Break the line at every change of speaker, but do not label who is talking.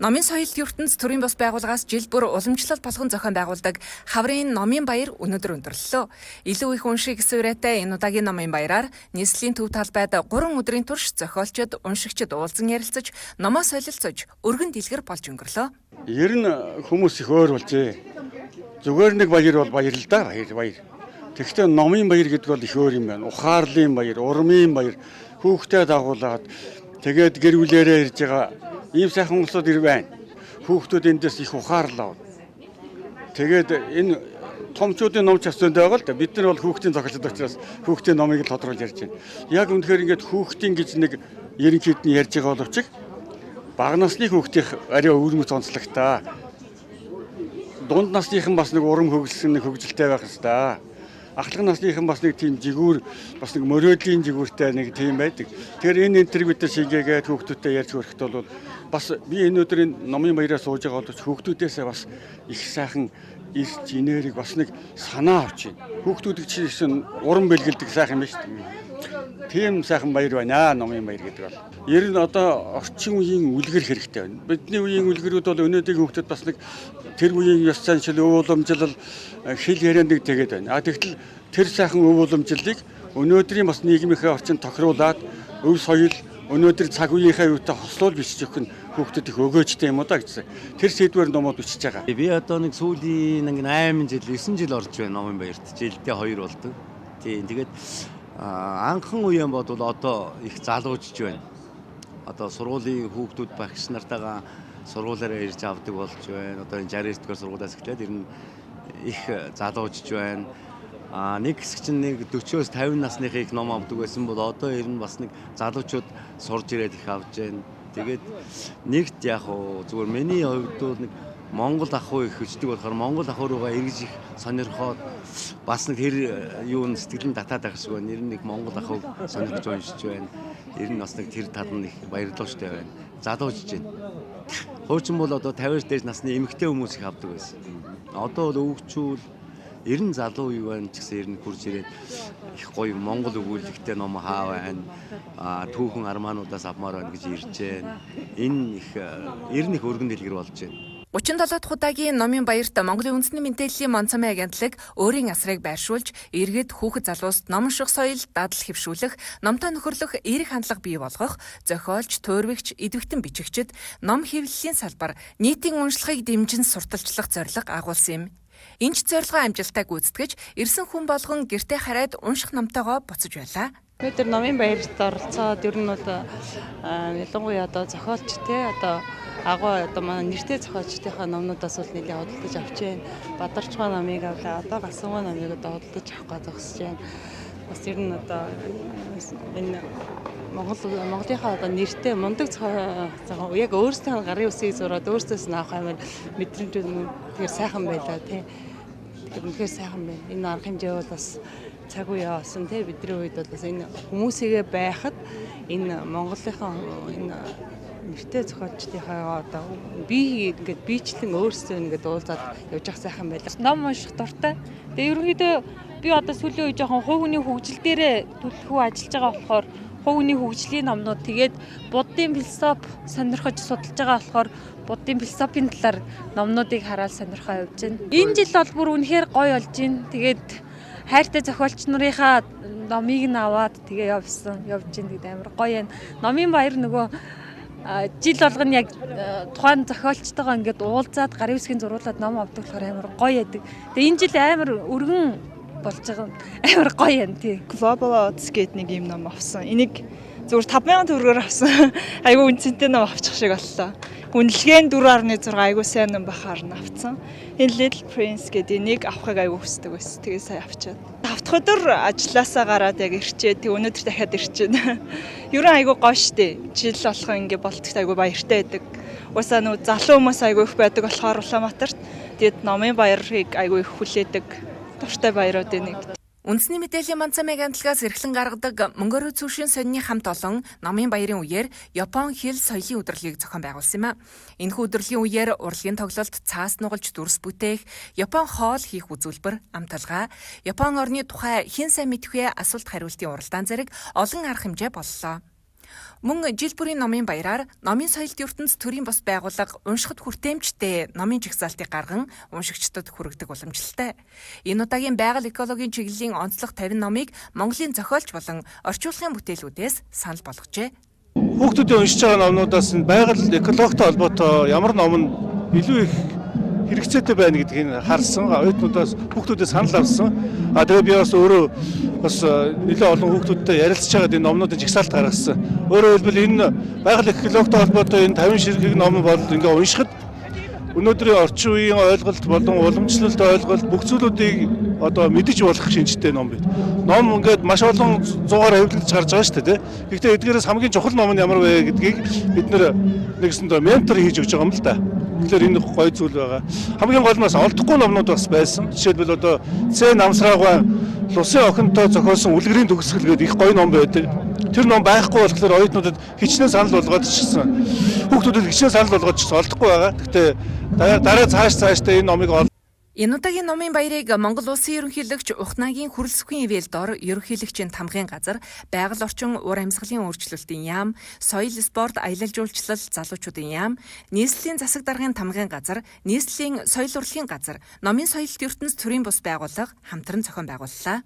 Номын соёл ертөнц төрийн бус байгууллагаас жил бүр уламжлал болгон зохион байгуулдаг Хаврын номын баяр өнөөдөр өндөрлөлөө. Илүү их уншиг суурайтай энэ удаагийн номын баяраар нийслэлийн төв талбайд 3 өдрийн турш зохиолчид, уншигчид уулзан ярилцаж, номоо солилцож, өргөн дэлгэр болж өнгөрлөө.
Ер нь хүмүүс их өөр болжээ. Зүгээр нэг баяр бол баяр л да, баяр. Тэгэхдээ номын баяр гэдэг бол их өөр юм байна. Ухаарлын баяр, урмын баяр, хүүхдэд дагуулад тэгээд гэр бүлээрээ ирж байгаа ийм сайхан хүмүүсүүд ир байна. Хүүхдүүд эндээс их ухаарлаа. Тэгээд энэ томчуудын ном чавцанд байгаа л да. Бид нар бол хүүхдийн зохиолчд учраас хүүхдийн номыг л тодруулж ярьж байна. Яг үнэхээр ингээд хүүхдийн гэж нэг ерөнхийд нь ярьж байгаа боловч бага насны хүүхдийн арай өвөрмөц онцлогтой. Дунд насныхан бас нэг урам хөгжсөн нэг хөгжилтэй байх хэвээр. Ахлах насныхан бас нэг тийм жигүүр бас нэг мөрөөдлийн жигүүртэй нэг тийм байдаг. Тэгэхээр энэ энтриг бид нар шийгээгээд хүүхдүүдтэй ярьж хөрөхт бол бас би энэ өдрийн номын баяраа сууж байгаа боловч хүүхдүүдээсээ бас их сайхан ирж инээрийг бас нэг санаа авч байна. Хүүхдүүдийг чинь уран бэлгэлдэг сайхан юм шүү дээ. Тийм сайхан баяр байна номын баяр гэдэг бол. Ер нь одоо орчин үеийн үлгэр хэрэгтэй байна. Бидний үеийн үлгэрүүд бол өнөөдрийн хүүхдэд бас нэг тэр үеийн ёс заншил, өв уламжлал, хэл ярианд нэг тэгээд байна. Тэгтэл тэр сайхан өв уламжлалыг өнөөдрийн бас нийгмийнхээ орчинд тохируулад өв соёл өнөөдөр цаг үеийнхээ юутай хослол бичиж өгөх нь хүүхдэд их өгөөжтэй юм уу да гэсэн. Тэр сэдвээр номууд бичиж байгаа.
Би одоо нэг сүүлийн нэг 8 жил, 9 жил орж байна номын баярт. Жилдээ 2 болдог. Тийм. Тэгээд анхан үеийн бодвол одоо их залуужж байна. Одоо сургуулийн хүүхдүүд багш нартайгаа сургуулаараа ирж авдаг болж байна. Одоо энэ 69 дугаар сургуулиас эхлээд ер нь их залуужж байна. Нэг хэсэг чинь нэг 40-оос 50 насныхыг ном авдаг байсан бол одоо ер нь бас нэг залуучууд сурж ирээд их авж байна. Тэгээд нэгт яг уу зүгээр миний хувьд бол нэг Монгол ахуй их хүчдэг болохоор Монгол ахуй руугаа эргэж их сонирхоод бас нэг тэр юун сэтгэлэн татаад байх шиг байна. Ер нь нэг Монгол ахуй сонирхож уншиж байна. Ер нь бас нэг тэр тал нь их баярлууштай байна. Залуужж байна. Хуучин бол одоо 50-аас дээш насны эмэгтэй хүмүүс их авдаг байсан. Одоо бол өвгчүүл ер нь залуу юу байна ч гэсэн ер нь хурж ирээд их гоё Монгол өгүүлэгтэй ном хаа байна. Түүхэн армаануудаас авмаар байна гэж ирж байна. Энэ их ер нь их өргөн дэлгэр болж байна.
37 дахь удаагийн номын баярт Монголын үндэсний мэдээллийн Монцомын агентлаг өөрийн асрыг байршуулж, иргэд хүүхэд залууст ном унших соёл дадал хэвшүүлэх, номтой нөхөрлөх эерэг хандлага бий болгох, зохиолч, туйрвигч, идэвхтэн бичигчид ном хэвлэлийн салбар нийтийн уншлагыг дэмжин сурталчлах зорилго агуулсан юм. Энэч зорилгоо амжилттай гүйцэтгэж, ирсэн хүн болгон гэртээ хараад унших номтойгоо буцаж байлаа.
Өдөр номын баярт оролцоод ер нь бол ялангуяа одоо зохиолч одоо агуу одоо манай нэртэй зохиолчдынхаа номнуудаас бол нэлээд худалдаж авч байна. Бадарчгаа номыг авлаа. Одоо Гасангаа номыг одоо худалдаж авах гэж зогсож байна. Бас ер нь одоо энэ Монголынхаа одоо нэртэй мундаг яг өөрсдөө гарын үсгийг зураад өөрсдөөс нь авах амар мэдрэмжүүд тэгэхээр сайхан байлаа тий. Тэгэхээр үнэхээр сайхан байна. Энэ арга хэмжээ бол бас цаг үе явсан тий бидний үед бол бас энэ хүмүүсийгээ байхад энэ Монголынхаа энэ нэртэй зохиолчдынхаа одоо би ингээд бичлэн өөрсдөө ингээд уулзаад явж явах сайхан байлаа.
Ном унших дуртай. Тэгээ ерөнхийдөө би одоо сүүлийн үе жоохон хувь хүний хөгжил дээрээ төлөвлөхөө ажиллаж байгаа болохоор хувь хүний хөгжлийн номнууд тэгээд буддын философи сонирхож судалж байгаа болохоор буддын философийн талаар номнуудыг хараад сонирхоо явж байна. Энэ жил бол бүр үнэхээр гоё болж байна. Тэгээд хайртай зохиолч нарынхаа номыг нь аваад тэгээ явж байна. Тэгээд амар гоё байна. Номын баяр нөгөө жил болгоно яг тухайн зохиолчтойгоо ингээд уулзаад гарын үсгийн зуруулаад ном авдаг болохоор амар гоё яадаг. Тэгээ энэ жил амар өргөн болж байгаа амар гоё юм тий.
Global Odds гэдэг нэг юм ном авсан. Энийг зүгээр 5,000 төгрөгөөр авсан. Айгу үнцэнтэй ном авчих шиг боллоо. Үнэлгээ нь 4.6 айгу сайн ном бахаар нь авсан. Энэ Little Prince гэдэг энийг авахыг айгу хүсдэг байсан. Тэгээ сая авчаад. 7 дахь өдөр ажилласаа гараад яг ирчээ. Тэг өнөөдөр дахиад ирчээ. Ер нь айгу гоё штэ. Жил болгоо ингээ болтогт айгу баяртай байдаг. Уусаа нөө залуу хүмүүс айгу их байдаг болохоор Улаанбаатарт тэгэд номын баярыг айгу их хүлээдэг. Дуртай баярууд нэг.
Үндэсний мэдээллийн Монцомын агентлагаас эрхлэн гаргадаг Мөнгөөрөө цөөхөн сонины хамт олон номын баярын үеэр Япон хэл соёлын өдрөлийг зохион байгуулсан юм а. Энэхүү өдрлийн үеэр урлагийн тоглолт, цаас нугалж дүрс бүтээх, Япон хоол хийх үзүүлбэр, амталгаа, Япон орны тухай хэн сайн мэдэх вэ асуулт хариултын уралдаан зэрэг олон арга хэмжээ боллоо. Мөн жил бүрийн номын баяраар номын соёлт ертөнц төрийн бус байгууллага уншихад хүртээмжтэй номын жагсаалтыг гарган уншигчдад хүргэдэг уламжлалтай. Энэ удаагийн байгаль экологийн чиглэлийн онцлог 50 номыг Монголын зохиолч болон орчуулгын бүтээлүүдээс санал болгожээ.
Хүүхдүүдийн уншиж байгаа номнуудаас нь байгаль экологтой холбоотой ямар ном нь илүү их хэрэгцээтэй байна гэдгийг харсан. Оюутнуудаас хүүхдүүдээс санал авсан. Тэгээ би бас өөрөө бас нэлээд олон хүүхдүүдтэй ярилцж байгаа энэ номнуудын жагсаалт гаргасан. Өөрөөр хэлбэл энэ байгаль экологтой холбоотой энэ 50 ширхэг ном бол ингээ уншихад өнөөдрийн орчин үеийн ойлголт болон уламжлалт ойлголт бүх зүйлүүдийг одоо мэдэж болох шинжтэй ном байна. Ном ингээд маш олон зуугаар хэвлэгдэж гарч байгаа шүү дээ. Гэхдээ эдгээрээс хамгийн чухал ном нь ямар вэ гэдгийг бид нэгсэндээ ментор хийж өгч байгаа юм л да. Тэгэхээр энэ гоё зүйл байгаа. Хамгийн гол нь бас олдохгүй номнууд бас байсан. Жишээлбэл одоо Ц намсраагаа Лусын охинтой зохиосон үлгэрийн төгсгөл гэдэг их гоё ном байдаг. Тэр ном байхгүй болохоор оюутнуудад хичнээн санал болгоод чсэн. Хүүхдүүдэд хичнээн санал болгоод чсэн олдохгүй байгаа. Гэхдээ дараа цаашдаа энэ номыг
Энэ удаагийн номын баярыг Монгол Улсын ерөнхийлөгч Ухнагийн хүрэлцэхүйн ивэлдор ерөнхийлөгчийн тамгын газар, байгаль орчин ур амьсгалын өөрчлөлтийн яам, соёл спорт аялал жуулчлал залуучуудын яам, нийслэлийн засаг даргын тамгын газар, нийслэлийн соёл урлагийн газар, номын соёлт ертөнц төрийн бус байгууллага хамтран зохион байгууллаа.